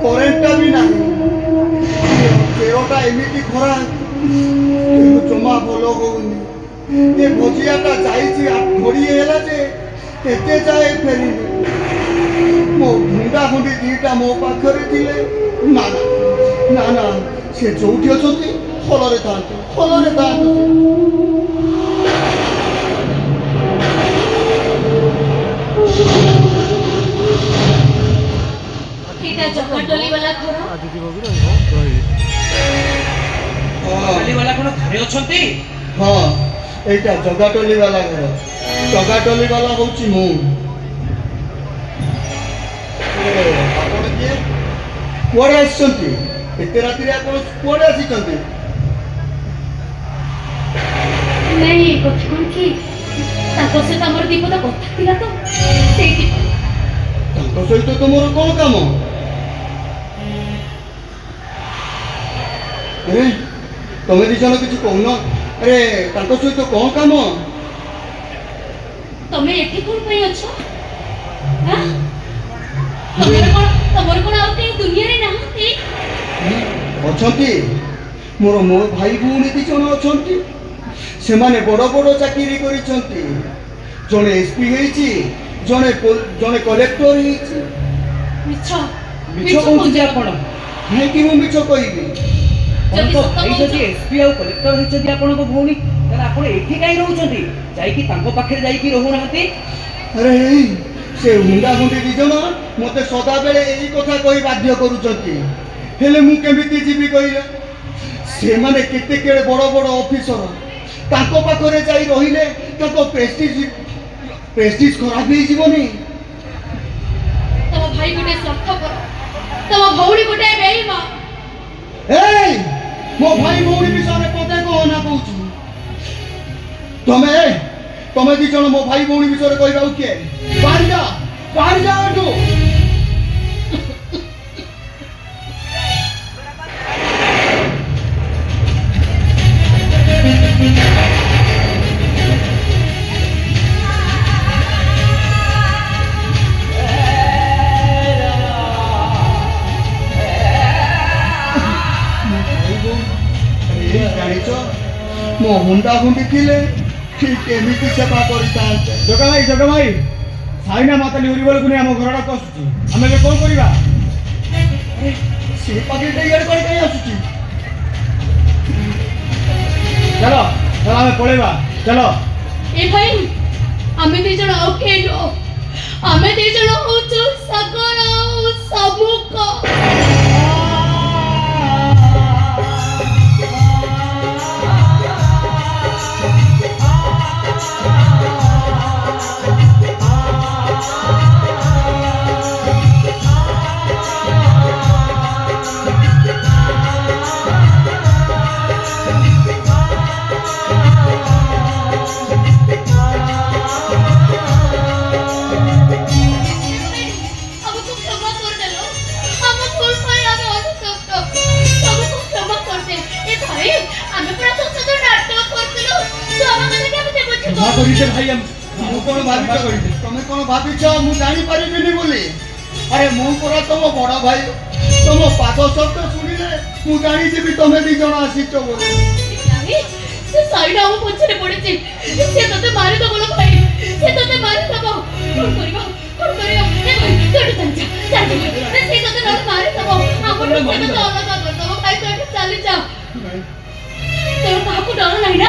करेन्टा भी ना तेरटा एमती खरा जमा भल होनी ये भजियाटा जाइए घड़ीला जे एते जाए फेरी मो भुंडा खुंडी दीटा मो पाखरे थिले ना ना ना से जोठी अछंती फलरे थांतु जगटोली वाला घर टोली वाला कोन घरे अछंती हां एटा जगटोली वाला घर जगटोली वाला होची मु आपण के कोडे आछंती एते राती रे आपण कोडे आछंती नहीं कुछ कोन की ताको से तमर दीपदा कथा थिला तो सेठी ताको सहित तुमर कोन काम अरे तुम्हें दिशन किसी कहून अरे ताको सहित कौन काम तमे एठी कोन पई अछो हां तमर कोन आउते दुनिया रे नाहती अछंती मोर मो भाई भूणी दिशन अछंती से माने बड़ बड़ चाकरी करिसंती जने एसपी हेची जने कलेक्टर हेची मिछो मिछो कोन आपण नहीं कि मु मिछो कहिबी जदि एसपी आ कलेक्टर हेचदी आपण को भौणी त आपण एठी काई रहउछंती जाई कि तांको पाखरे जाई कि रहउ नाहती अरे से हुंडा हुंडी दिजन मते सदा बेले एई कथा कहि बाध्य करूछंती हेले मु केमिति जीवी कहिला से माने केते केळे बड़ बड़ ऑफिसर तांको पाखरे जाई रहिले ताको प्रेस्टीज खराब हे जीवनी तम भाई गुटे स्वार्थपर तम भौणी गुटे बेईमा ए मो भाई भौणी विषय पते को ना कहूछु तमे दी जण मो भाई भौणी विषय कहबाउ के बाहर जा आटू मो हुंडा हुंडी थिले ठीक एमिति सेवा करितांते जगा भाई साइना माताली उरी बोल गुने हम घरडा कसुची हमें ले कोन करिबा अरे से पाके डेयर कर कई आसुची चलो हमें पळेबा चलो ए भाई हमें दी जण ओके नो हमें दी जण होचो सकल सबुक भाई मु कोन भाबिछ करिते तमे कोन भाबिछ मु जानि परिबिनी बोली अरे मु पूरा तुम बड़ भाई तुम पाद शब्द सुनिले मु जानि जेबी तमे दी जण आसीछ बोली से साइड हम पछरे पड़े से तते मारि दो बोलो भाई से तते मारि दबो कोन करियो ए भाई तोड़ चल से तते न मारि दबो हम तो अलग कर दबो भाई तो चली जा तो काको डर नहीं ना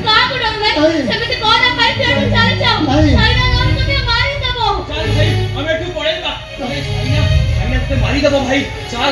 काको डर नहीं सेमिति कोन भाई पेड़ चल जाओ साइना न तो मारि दबो चल भाई हमें क्यों पड़ेगा साइना ते मारि दबो भाई चल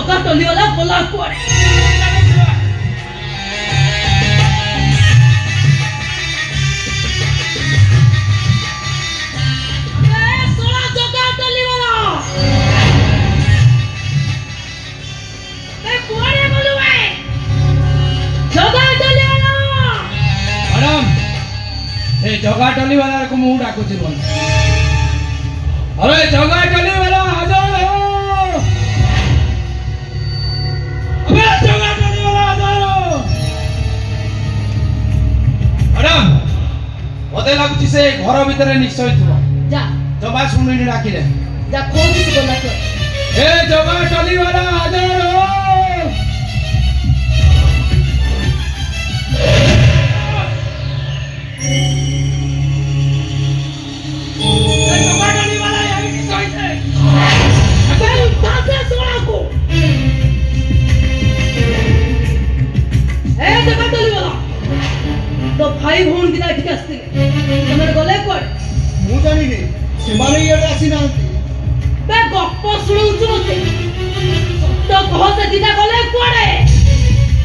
जगटोली वाला बोला कुआरे मैं कुआरे बोलू है जगा टली वाला मैडम ए जगा टली वाला को मुंह डाको चिरवन अरे जगा टली वाला हाजिर हो अबे जगा टली वाला हाजिर हो मैडम मते लागुची से घर भीतर निश्चय थिबो जा जबा सुनिनी डाकिले जा खोज से बोला तो ए जगा टली वाला हाजिर हो तो भाई भौन की ठीक आसते तमरे गले कोड ମୁଁ ଜାଣିନି ସେମାନେ ଇଆଡ଼େ ଆସିନାହାନ୍ତି बे गप्प सुणुछु मते तो कह से दिदा गले कोडे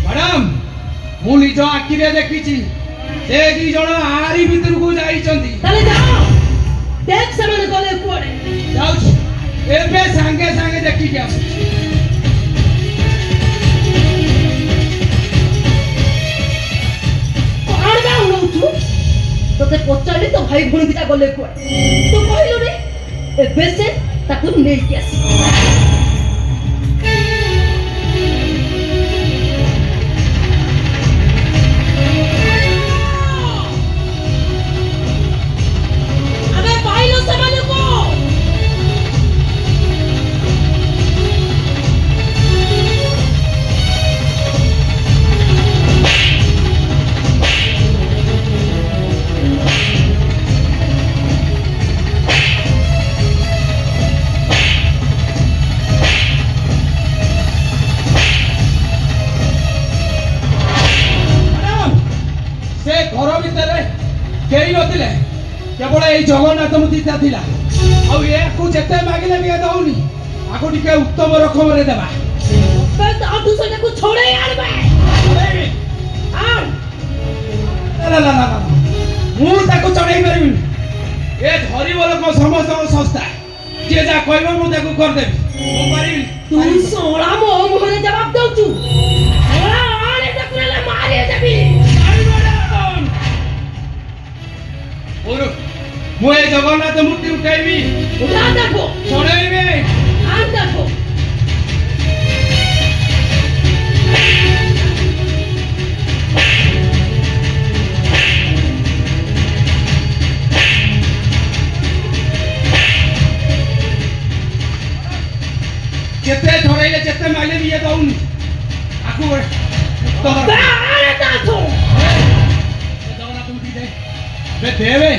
मैडम मु निज आखि रे देखिछि से दी जण आरी भीतर को जाईचंती तले जाओ देख समान गले कोडे जाउछ एबे संगे संगे देखि के आसु कोण बा उणुछु तोते पचाली तो भाई भौन की गले कोडे तो कहलो रे एबे से ताकू नै के आसी अबे पाइलो समान को से घर भीतर केही नथिले केवल एई जगन्नाथ मूर्तिटा थिला आ याकू जेते मागिले भी दउनी आको टिके उत्तम रकम रे देबा बे दादू से को छोड़े यार बे अरे आन ला ला ला मु ताको चढ़ाई परिबिनी ए धरी बोल को समस्त संस्था जे जा कहबो मु ताको कर देबी मु परिबिनी तू सोळा मो मुहरे जवाब दउचू सोळा आने तकले मारे जबी ओरो मु ए जगन्नाथ मूर्ति उठाइबी उठा देखो चढ़ाइबी आन देखो जेते चढ़ाइले जेते माइले भी दउनी आकू तो बे आने देखो जगन्नाथ मूर्ति दे बे देवे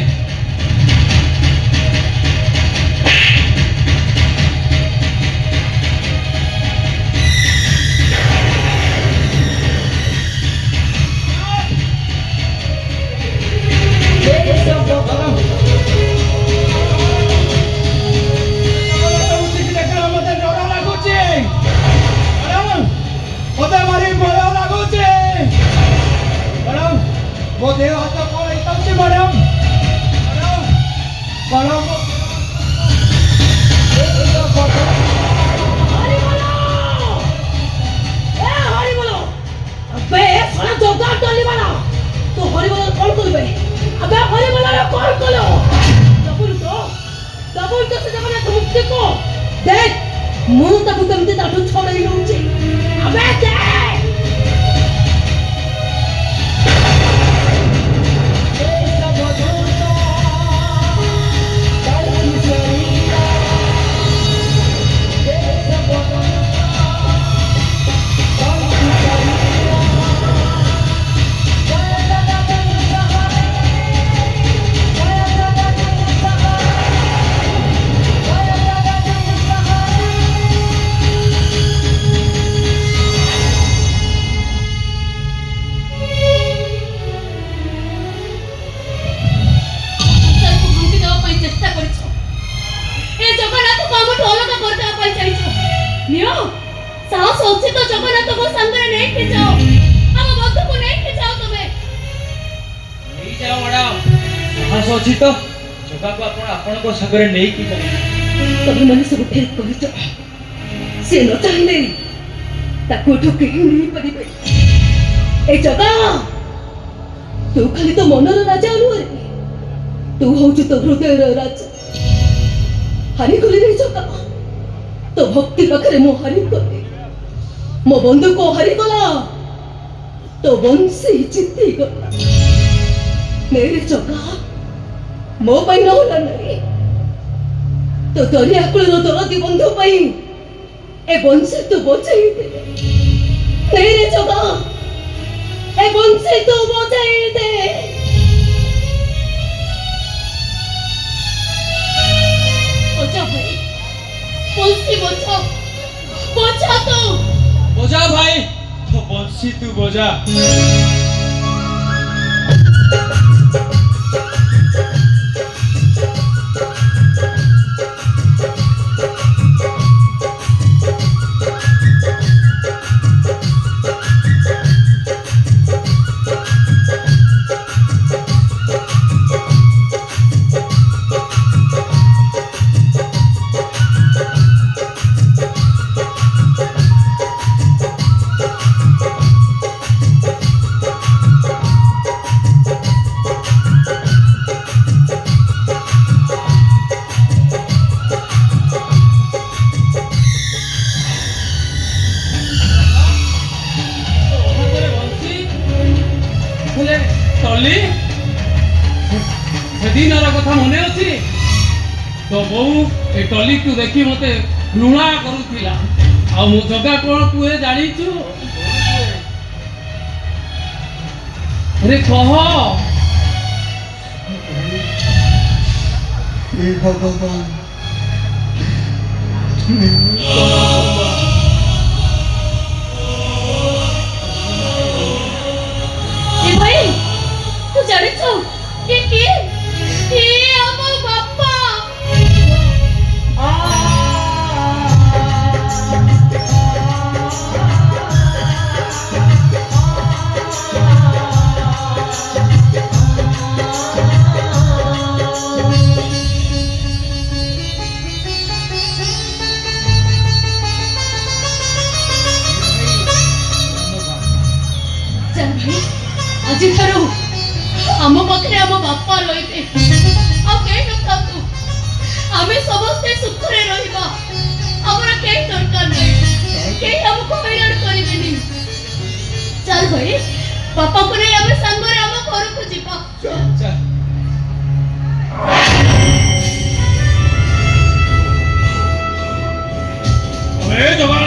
वो देव हाथ कौन एकदम से मैडम मैडम हरि बोलो ए हरि बोलो अबे सोना जोगार टली वाला तो हरि बोलो कौन करबे अबे हरि बोलो रे कौन कलो दबुल तो से जमाने मुक्ति को देख मुंह तक तुमते दाटू छोड़ई होउची अबे देख नियो साहस होछि तो जगन्नाथ को संगरे नहीं के जाओ हम बंधु को नहीं के जाओ तुम्हें नहीं जाओ मैडम साहस अछि तो जगा को आपण को संगरे नहीं की जाओ तभी मैंने सब फिर कही से न चाहले ତାକୁ ଠକେଇ ନେଇପାରିବେ। ଏ ଜଗା, ତୁ ଖାଲି ତୋ ମନର ରାଜା ନୁହେଁ, ତୁ ହଉଛୁ ତୋ ହୃଦୟର ରାଜା। ହାରିଗଲି ରେ ଜଗା, ତୋ ଭକ୍ତି ପାଖରେ ମୁଁ ହାରିଗଲି। ମୋ ବନ୍ଧୁକ ହାରିଗଲା, ତୋ ବଂଶୀ ଜିତିଗଲା। ନେରେ ଜଗା, ମୋ ପାଇଁ ନହେଲା ନାହିଁ, ତୋ ଦରିଆ କୂଳର ଦରଦୀ ବନ୍ଧୁ ପାଇଁ ଏ ବଂଶୀ ତୁ ବଚାଇ ଦେ। ନେରେ ଜଗା, ଏ ବଂଶୀ ତୁ ବଚାଇ ଦେ। বচা ভাই, বংশী বচা, বচা তো। বজা ভাই, তো বংশী তু বজা। ଟଲି, ସେଦିନର କଥା ମନେ ଅଛି? ତୋ ବୋଉ ଏ ଟଲିକୁ ଦେଖି ମତେ ଘୃଣା କରୁଥିଲା। ଆଉ ମୋ ଜଗା କଣ କୁହେ ଜାଣିଛୁ? ରେ କହ। हे भगवान, ए भाई, तू जाने छो ये किए? ये हमो बापा। चल भाई, आज थारू आम पाखे आम बापा रही तू आमे समस्ते सुखरे रहिबा। हमरा के दरकार नहीं, के हमको हैरान करिबेनी। चल भाई, बापा को नहीं आमे संगरे आम घर को जीवा। चल अबे जगा,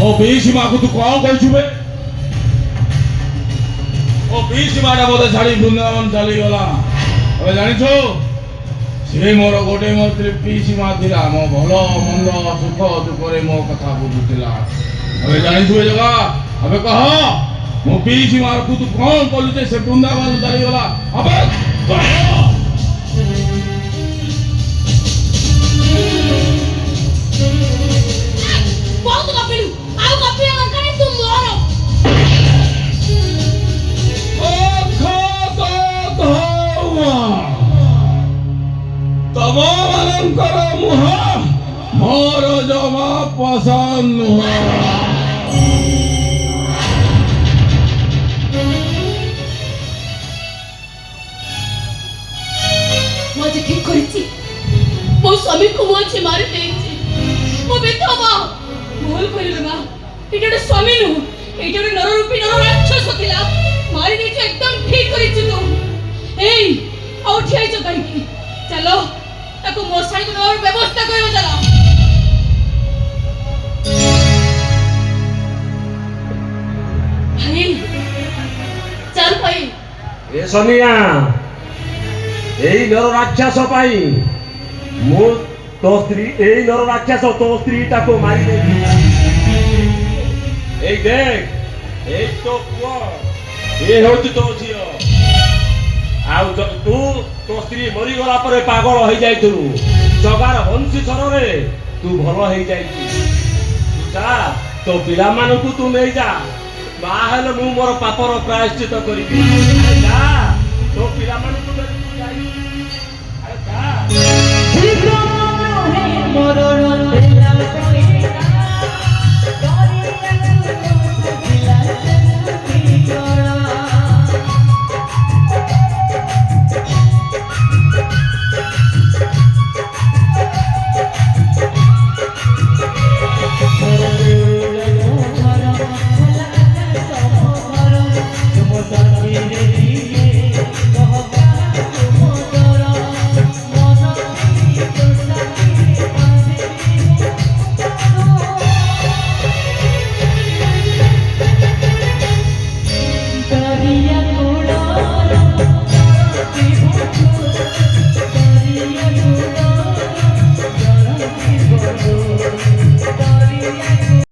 ओ बीच माँ को तू कौन कह छुबे? ओ बीच माँ बोधे छाड़ी वृंदावन चली गला। अबे जानी छो, से मोर गोटे मोर पीसी माँ थिला, मो भलो मंद सुख दुखरे मो कथा बुझुतिला। अबे जानी छुबे जगा, अबे कह मो पीसी माँ को तू कौन कलु जे से वृंदावन चली गला? अबे कह। बहुत कपिलु, आउ कपिया अंकरे तुम मोरो। तमो मनंकर मुह मोर जमा पसंद नुह। मुझे ठीक करिछि, मो स्वामी को मुझे मारि देछि। मो बेथबा भूल करिले बा, एटा स्वामी नु, एटा नररूपी नर राक्षस थिला। मारि देछि, एकदम ठीक करिछि तू। एई औ ठियाइ छ कहि, चलो ताको मोसाई को और व्यवस्था करियो। चलो भाई, चल भाई। ए सोनिया, এই নর রাক্ষস পাই মু তো স্ত্রী, এই নর রাক্ষস তো স্ত্রীটাকে মারি দেই। এই দেখ, এই তো পুয়া, এ হচ্ছে তো ঝিও। আউ তু তো স্ত্রী মরি গলা পরে পাগল হই যাইতলু, জগার হংসী সରରେ তু ভাল হই যাইতু। যা তো পিলা মানুষ তু নেই যা, বা হলে মু মোর পাপর প্রায়শ্চিত করিবি। যা তো পিলা মানুষ তু যাই। আরে যা।